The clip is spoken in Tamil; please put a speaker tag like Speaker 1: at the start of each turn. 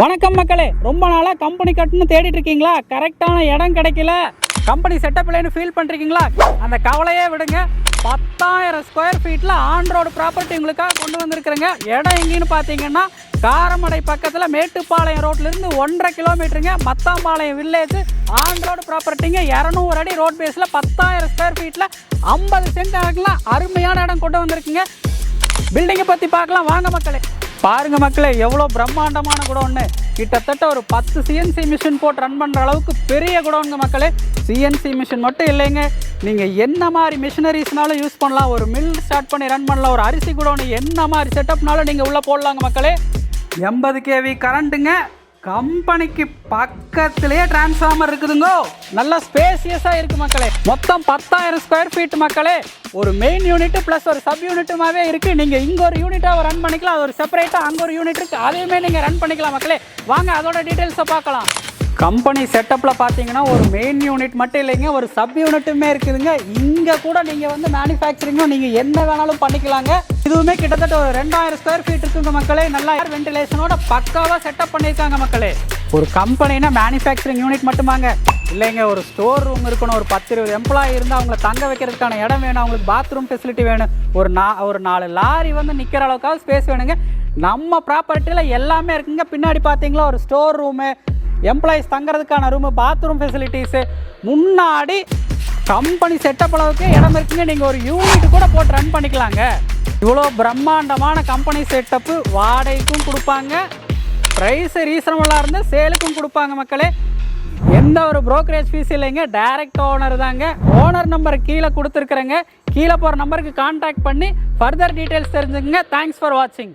Speaker 1: வணக்கம் மக்களே, ரொம்ப நாளாக கம்பெனி கட்டுன்னு தேடிட்டு இருக்கீங்களா? கரெக்டான இடம் கிடைக்கல, கம்பெனி செட்டப் இல்லைன்னு ஃபீல் பண்ணுறீங்களா? அந்த கவலையே விடுங்க. 10,000 ஸ்கொயர் ஃபீட்டில் ஆன் ரோடு ப்ராப்பர்ட்டி உங்களுக்காக கொண்டு வந்திருக்கிறேங்க. இடம் எங்கேன்னு பார்த்தீங்கன்னா காரமடை பக்கத்தில் மேட்டுப்பாளையம் ரோட்லேருந்து 1.5 கிலோமீட்டருங்க. மத்தாம்பாளையம் வில்லேஜ் ஆன் ரோடு ப்ராப்பர்ட்டிங்க. 200 அடி ரோட் பேஸில் 10,000 ஸ்கொயர் ஃபீட்டில் 50 சென்ட் ஆகலாம். அருமையான இடம் கொண்டு வந்திருக்குங்க. பில்டிங்கை பற்றி பார்க்கலாம் வாங்க மக்களே. பாருங்க மக்களே, எவ்வளோ பிரம்மாண்டமான குடோன்னு. கிட்டத்தட்ட ஒரு 10 சிஎன்சி மிஷின் போட்டு ரன் பண்ணுற அளவுக்கு பெரிய குடோனுங்க மக்களே. சிஎன்சி மிஷின் மட்டும் இல்லைங்க, நீங்கள் என்ன மாதிரி மிஷினரிஸ்னாலும் யூஸ் பண்ணலாம். ஒரு மில் ஸ்டார்ட் பண்ணி ரன் பண்ணலாம். ஒரு அரிசி குடோனு என்ன மாதிரி செட்டப்னாலும் நீங்கள் உள்ளே போடலாங்க மக்களே. 80 kV கரண்ட்டுங்க. கம்பெனிக்கு பக்கத்திலேயே டிரான்ஸ்ஃபார்மர் இருக்குதுங்கோ. நல்லா ஸ்பேசியஸாக இருக்குது மக்களே. மொத்தம் 10,000 ஸ்கொயர் ஃபீட் மக்களே. ஒரு மெயின் யூனிட் ப்ளஸ் ஒரு சப் யூனிட்டுமாவே இருக்குது. நீங்கள் இங்கே ஒரு யூனிட்டாக ரன் பண்ணிக்கலாம், அது ஒரு செப்பரேட்டாக அங்கே ஒரு யூனிட் இருக்குது, அதையுமே நீங்கள் ரன் பண்ணிக்கலாம் மக்களே. வாங்க அதோட டீட்டெயில்ஸை பார்க்கலாம். கம்பெனி செட்டப்பில் பார்த்தீங்கன்னா ஒரு மெயின் யூனிட் மட்டும் இல்லைங்க, ஒரு சப் யூனிட்டுமே இருக்குதுங்க. இங்கே கூட நீங்கள் வந்து மேனுஃபேக்சரிங்கும் நீங்கள் என்ன வேணாலும் பண்ணிக்கலாங்க. இதுவுமே கிட்டத்தட்ட ஒரு 2,000 ஸ்கொயர் ஃபீட் இருக்குங்க மக்களே. நல்லா ஏர் வென்டிலேஷனோட பக்காவாக செட்டப் பண்ணியிருக்காங்க மக்களே. ஒரு கம்பெனினா மேனுஃபேக்சரிங் யூனிட் மட்டுமாங்க இல்லைங்க, ஒரு ஸ்டோர் ரூம் இருக்கணும். ஒரு 10-20 எம்ப்ளாயி இருந்தால் அவங்கள தங்க வைக்கிறதுக்கான இடம் வேணும், அவங்களுக்கு பாத்ரூம் ஃபெசிலிட்டி வேணும், ஒரு 4 லாரி வந்து நிற்கிற அளவுக்காக ஸ்பேஸ் வேணுங்க. நம்ம ப்ராப்பர்ட்டியில் எல்லாமே இருக்குங்க. பின்னாடி பார்த்தீங்களா ஒரு ஸ்டோர் ரூமு, எம்ப்ளாயிஸ் தங்குறதுக்கான ரூமு, பாத்ரூம் ஃபெசிலிட்டிஸு, முன்னாடி கம்பெனி செட்டப் அளவுக்கு இடம் இருக்குங்க. நீங்கள் ஒரு யூனிட் கூட போட்டு ரன் பண்ணிக்கலாங்க. இவ்வளோ பிரம்மாண்டமான கம்பெனி செட்டப்பு வாடகைக்கும் கொடுப்பாங்க, ப்ரைஸு ரீசனபுளாக இருந்து சேலுக்கும் கொடுப்பாங்க மக்களே. எந்த ஒரு ப்ரோக்கரேஜ் ஃபீஸ் இல்லைங்க, டைரக்ட் ஓனர் தாங்க. ஓனர் நம்பர் கீழே கொடுத்துருக்குறேங்க. கீழே போகிற நம்பருக்கு கான்டாக்ட் பண்ணி ஃபர்தர் டீட்டெயில்ஸ் தெரிஞ்சுக்கங்க. தேங்க்ஸ் ஃபார் வாட்சிங்.